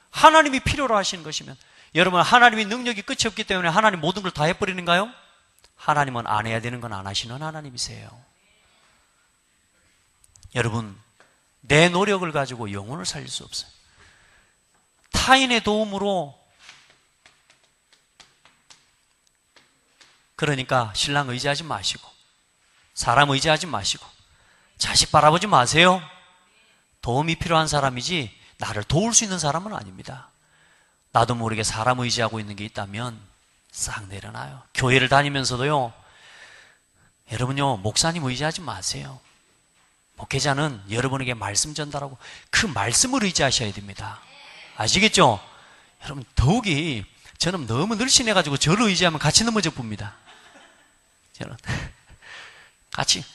하나님이 필요로 하시는 것이면, 여러분 하나님이 능력이 끝이 없기 때문에 하나님 모든 걸 다 해버리는가요? 하나님은 안 해야 되는 건 안 하시는 하나님이세요. 여러분, 내 노력을 가지고 영혼을 살릴 수 없어요. 타인의 도움으로. 그러니까 신랑 의지하지 마시고, 사람 의지하지 마시고, 자식 바라보지 마세요. 도움이 필요한 사람이지 나를 도울 수 있는 사람은 아닙니다. 나도 모르게 사람 의지하고 있는 게 있다면 싹 내려놔요. 교회를 다니면서도요, 여러분요, 목사님 의지하지 마세요. 목회자는 여러분에게 말씀 전달하고 그 말씀을 의지하셔야 됩니다. 아시겠죠? 여러분, 더욱이 저는 너무 늘씬해가지고 저를 의지하면 같이 넘어져 봅니다. 저는 같이,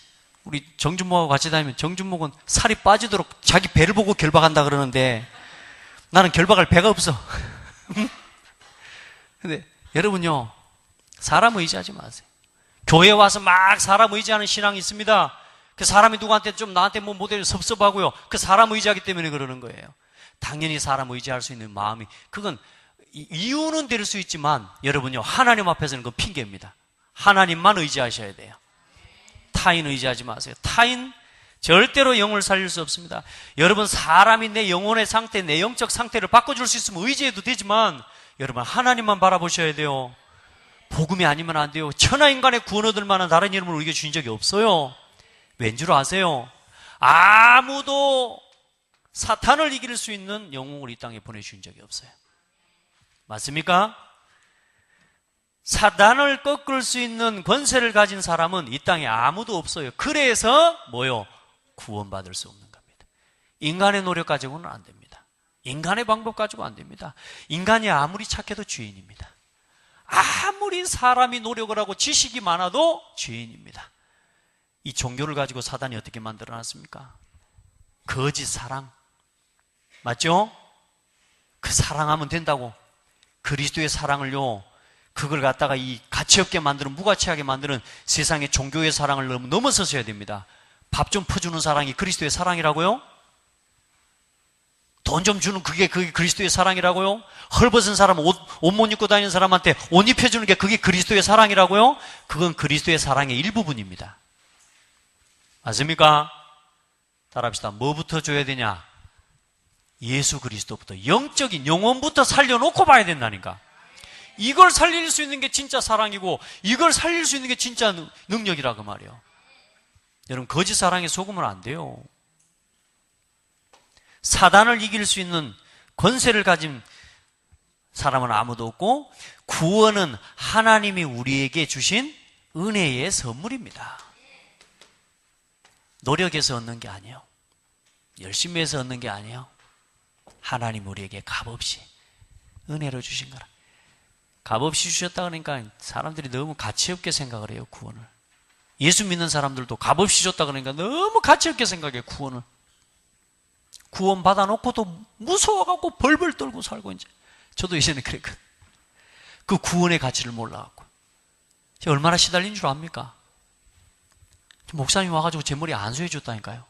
우리 정준목하고 같이 다니면 정준목은 살이 빠지도록 자기 배를 보고 결박한다 그러는데 나는 결박할 배가 없어. 근데 여러분요, 사람 의지하지 마세요. 교회 와서 막 사람 의지하는 신앙이 있습니다. 그 사람이 누구한테 좀 나한테 뭐 모델 섭섭하고요. 그 사람 의지하기 때문에 그러는 거예요. 당연히 사람 의지할 수 있는 마음이, 그건 이유는 될 수 있지만 여러분요, 하나님 앞에서는 그건 핑계입니다. 하나님만 의지하셔야 돼요. 타인 의지하지 마세요. 타인 절대로 영을 살릴 수 없습니다. 여러분, 사람이 내 영혼의 상태, 내 영적 상태를 바꿔줄 수 있으면 의지해도 되지만 여러분, 하나님만 바라보셔야 돼요. 복음이 아니면 안 돼요. 천하인간의 구원 얻을 만한 다른 이름을 우리에게 주신 적이 없어요. 왠 줄 아세요? 아무도 사탄을 이길 수 있는 영웅을 이 땅에 보내주신 적이 없어요. 맞습니까? 사단을 꺾을 수 있는 권세를 가진 사람은 이 땅에 아무도 없어요. 그래서 뭐요? 구원받을 수 없는 겁니다. 인간의 노력 가지고는 안 됩니다. 인간의 방법 가지고 안 됩니다. 인간이 아무리 착해도 죄인입니다. 아무리 사람이 노력을 하고 지식이 많아도 죄인입니다. 이 종교를 가지고 사단이 어떻게 만들어놨습니까? 거짓 사랑. 맞죠? 그 사랑하면 된다고. 그리스도의 사랑을요, 그걸 갖다가 이 가치없게 만드는, 무가치하게 만드는 세상의 종교의 사랑을 너무 넘어서셔야 됩니다. 밥 좀 퍼주는 사랑이 그리스도의 사랑이라고요? 돈 좀 주는 그게 그리스도의 사랑이라고요? 헐벗은 사람, 옷 못 입고 다니는 사람한테 옷 입혀주는 게 그게 그리스도의 사랑이라고요? 그건 그리스도의 사랑의 일부분입니다. 맞습니까? 따라합시다. 뭐부터 줘야 되냐? 예수 그리스도부터, 영적인 영혼부터 살려놓고 봐야 된다니까. 이걸 살릴 수 있는 게 진짜 사랑이고, 이걸 살릴 수 있는 게 진짜 능력이라고 말이에요. 여러분, 거짓 사랑에 속으면 안 돼요. 사단을 이길 수 있는 권세를 가진 사람은 아무도 없고, 구원은 하나님이 우리에게 주신 은혜의 선물입니다. 노력해서 얻는 게 아니에요. 열심히 해서 얻는 게 아니에요. 하나님 우리에게 값없이 은혜로 주신 거라. 값없이 주셨다 그러니까 사람들이 너무 가치없게 생각을 해요, 구원을. 예수 믿는 사람들도 값없이 줬다 그러니까 너무 가치없게 생각해요, 구원을. 구원 받아놓고도 무서워갖고 벌벌 떨고 살고, 이제 저도 예전에 그랬거든. 그 구원의 가치를 몰라갖고 제가 얼마나 시달린 줄 압니까? 목사님 와가지고 제 머리 안수해 줬다니까요.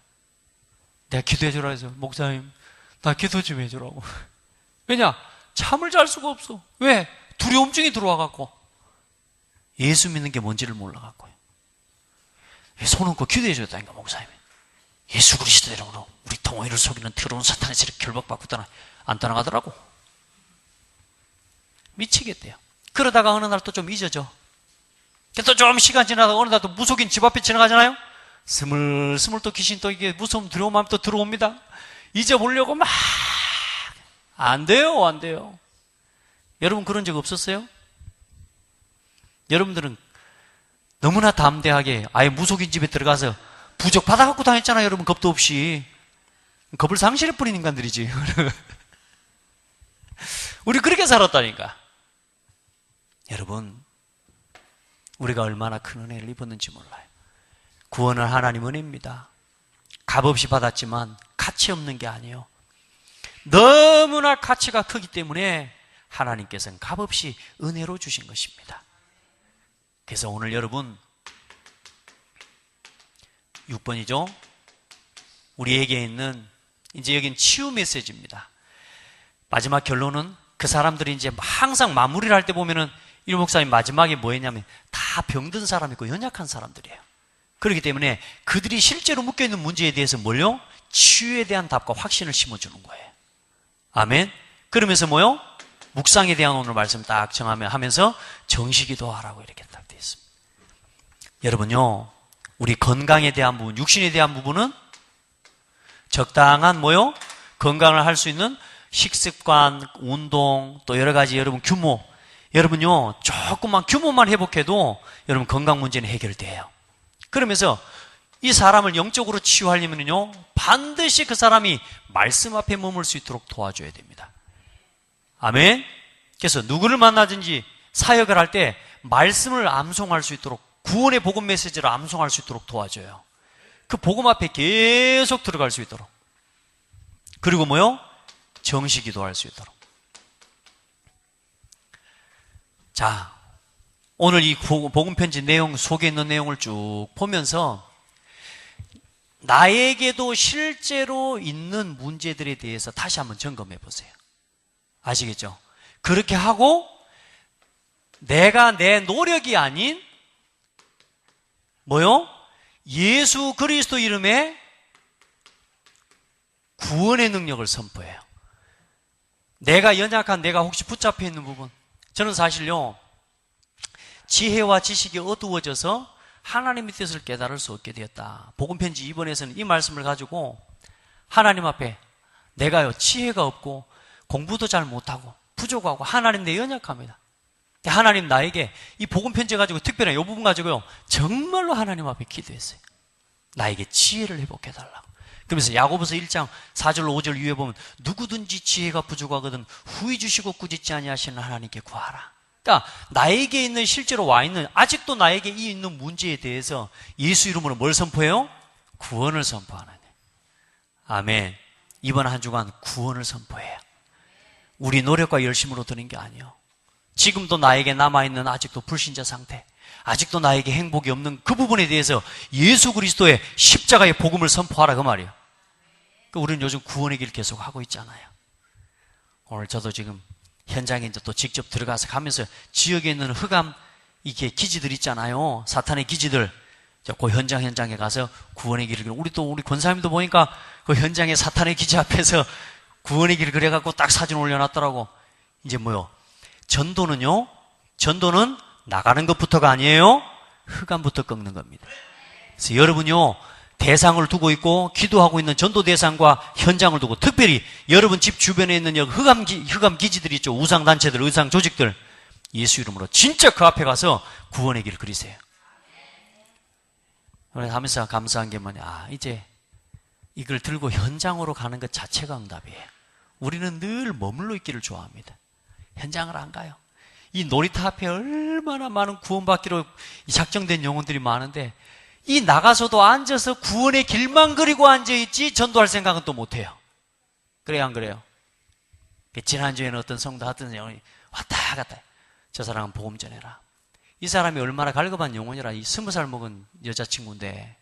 내가 기도해 주라 해서, 목사님 나 기도 좀 해주라고. 왜냐? 잠을 잘 수가 없어. 왜? 두려움증이 들어와갖고. 예수 믿는 게 뭔지를 몰라갖고요. 손 얹고 기도해 줬다니까, 목사님이. 예수 그리스도 이름으로 우리 동호회를 속이는 더러운 사탄의 세력 결박받고 안 떠나가더라고. 미치겠대요. 그러다가 어느 날 또 좀 잊어져. 또 좀 시간 지나다가 어느 날 또 무속인 집 앞에 지나가잖아요. 스물스물 또 귀신 또 이게 무서움 두려운 마음이 또 들어옵니다. 잊어보려고 막 안 돼요, 안 돼요. 여러분 그런 적 없었어요? 여러분들은 너무나 담대하게 아예 무속인 집에 들어가서 부적 받아갖고 다녔잖아요, 여러분. 겁도 없이. 겁을 상실해버린 인간들이지. 우리 그렇게 살았다니까. 여러분, 우리가 얼마나 큰 은혜를 입었는지 몰라요. 구원은 하나님 은혜입니다. 값없이 받았지만 가치 없는 게 아니에요. 너무나 가치가 크기 때문에 하나님께서는 값없이 은혜로 주신 것입니다. 그래서 오늘 여러분 6번이죠. 우리에게 있는 이제 여긴 치유 메시지입니다. 마지막 결론은 그 사람들이 이제 항상 마무리를 할 때 보면은 일 목사님 마지막에 뭐 했냐면 다 병든 사람이고 연약한 사람들이에요. 그렇기 때문에 그들이 실제로 묶여있는 문제에 대해서 뭘요? 치유에 대한 답과 확신을 심어주는 거예요. 아멘. 그러면서 뭐요? 묵상에 대한 오늘 말씀 딱 정하면서 정식기도 하라고 이렇게 딱 되어 있습니다. 여러분요, 우리 건강에 대한 부분, 육신에 대한 부분은 적당한 뭐요? 건강을 할 수 있는 식습관, 운동, 또 여러 가지 여러분 규모. 여러분요, 조금만 규모만 회복해도 여러분 건강 문제는 해결돼요. 그러면서 이 사람을 영적으로 치유하려면요, 반드시 그 사람이 말씀 앞에 머물 수 있도록 도와줘야 됩니다. 아멘. 그래서 누구를 만나든지 사역을 할 때 말씀을 암송할 수 있도록, 구원의 복음 메시지를 암송할 수 있도록 도와줘요. 그 복음 앞에 계속 들어갈 수 있도록. 그리고 뭐요? 정시 기도할 수 있도록. 자, 오늘 이 복음 편지 내용 속에 있는 내용을 쭉 보면서 나에게도 실제로 있는 문제들에 대해서 다시 한번 점검해 보세요. 아시겠죠? 그렇게 하고 내가 내 노력이 아닌 뭐요? 예수 그리스도 이름의 구원의 능력을 선포해요. 내가 연약한, 내가 혹시 붙잡혀 있는 부분, 저는 사실요, 지혜와 지식이 어두워져서 하나님의 뜻을 깨달을 수 없게 되었다. 복음편지 2번에서는 이 말씀을 가지고 하나님 앞에 내가요, 지혜가 없고 공부도 잘 못하고 부족하고 하나님 내 연약합니다. 하나님 나에게 이 복음편지 가지고 특별한 이 부분 가지고요, 정말로 하나님 앞에 기도했어요. 나에게 지혜를 회복해달라고. 그러면서 야고보서 1장 4절 5절 위에 보면 누구든지 지혜가 부족하거든 후히 주시고 꾸짖지 아니하시는 하나님께 구하라. 그러니까 나에게 있는, 실제로 와 있는, 아직도 나에게 이 있는 문제에 대해서 예수 이름으로 뭘 선포해요? 구원을 선포하는. 아멘. 이번 한 주간 구원을 선포해요. 우리 노력과 열심으로 드는 게 아니에요. 지금도 나에게 남아있는 아직도 불신자 상태, 아직도 나에게 행복이 없는 그 부분에 대해서 예수 그리스도의 십자가의 복음을 선포하라, 그 말이에요. 우리는 요즘 구원의 길 계속 하고 있잖아요. 오늘 저도 지금 현장에 이제 또 직접 들어가서 가면서 지역에 있는 흑암 이게 기지들 있잖아요. 사탄의 기지들. 그 현장에 가서 구원의 길을, 우리 권사님도 보니까 그 현장에 사탄의 기지 앞에서 구원의 길을 그래갖고 딱 사진 올려놨더라고. 이제 뭐요? 전도는요, 전도는 나가는 것부터가 아니에요. 흑암부터 꺾는 겁니다. 그래서 여러분요, 대상을 두고 있고 기도하고 있는 전도 대상과 현장을 두고, 특별히 여러분 집 주변에 있는 흑암 기지들이 있죠. 우상단체들, 의상조직들, 예수 이름으로 진짜 그 앞에 가서 구원의 길을 그리세요. 하면서 감사한 게 뭐냐, 이제 이걸 들고 현장으로 가는 것 자체가 응답이에요. 우리는 늘 머물러 있기를 좋아합니다. 현장을 안 가요. 이 놀이터 앞에 얼마나 많은 구원받기로 작정된 영혼들이 많은데, 이 나가서도 앉아서 구원의 길만 그리고 앉아있지 전도할 생각은 또 못해요. 그래요, 안 그래요? 지난주에는 어떤 성도 하던 영혼이 왔다 갔다, 저 사람은 복음 전해라. 이 사람이 얼마나 갈급한 영혼이라, 이 20살 먹은 여자친구인데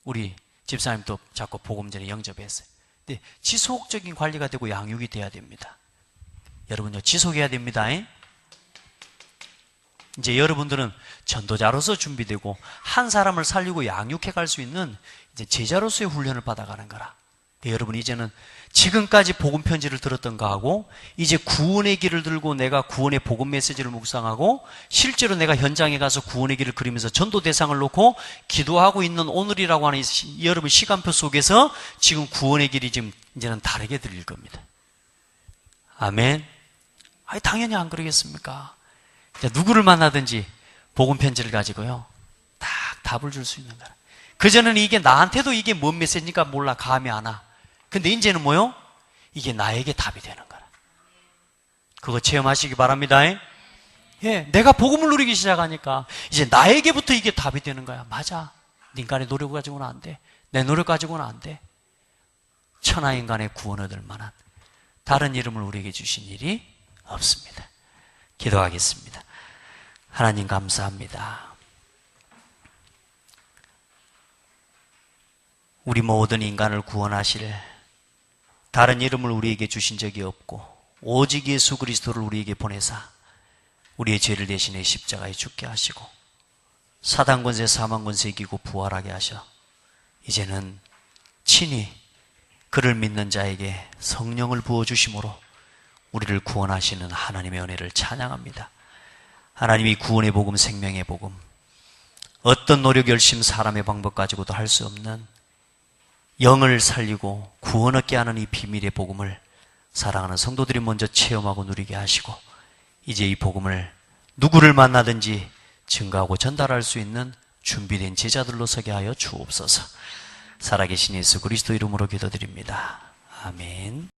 우리 집사님도 자꾸 복음 전에 영접했어요. 근데 지속적인 관리가 되고 양육이 돼야 됩니다. 여러분요, 지속해야 됩니다. 이제 여러분들은 전도자로서 준비되고 한 사람을 살리고 양육해 갈 수 있는 이제 제자로서의 훈련을 받아가는 거라. 여러분 이제는 지금까지 복음 편지를 들었던 거하고 이제 구원의 길을 들고 내가 구원의 복음 메시지를 묵상하고 실제로 내가 현장에 가서 구원의 길을 그리면서 전도 대상을 놓고 기도하고 있는 오늘이라고 하는 여러분 시간표 속에서 지금 구원의 길이 지금 이제는 다르게 들릴 겁니다. 아멘. 아니 당연히 안 그러겠습니까? 누구를 만나든지 복음 편지를 가지고요, 딱 답을 줄 수 있는 거라. 그전에는 이게 나한테도 이게 뭔 메시지인가 몰라, 감이 안 와. 근데 이제는 뭐요? 이게 나에게 답이 되는 거라. 그거 체험하시기 바랍니다. 예, 내가 복음을 누리기 시작하니까 이제 나에게부터 이게 답이 되는 거야. 맞아. 인간의 노력 가지고는 안 돼. 내 노력 가지고는 안 돼. 천하 인간의 구원 얻을 만한 다른 이름을 우리에게 주신 일이 없습니다. 기도하겠습니다. 하나님 감사합니다. 우리 모든 인간을 구원하실 다른 이름을 우리에게 주신 적이 없고 오직 예수 그리스도를 우리에게 보내사 우리의 죄를 대신해 십자가에 죽게 하시고 사단 권세 사망 권세 이기고 부활하게 하셔 이제는 친히 그를 믿는 자에게 성령을 부어주심으로 우리를 구원하시는 하나님의 은혜를 찬양합니다. 하나님이 구원의 복음, 생명의 복음, 어떤 노력, 열심, 사람의 방법 가지고도 할 수 없는 영을 살리고 구원 얻게 하는 이 비밀의 복음을 사랑하는 성도들이 먼저 체험하고 누리게 하시고 이제 이 복음을 누구를 만나든지 증거하고 전달할 수 있는 준비된 제자들로 서게 하여 주옵소서. 살아계신 예수 그리스도 이름으로 기도드립니다. 아멘.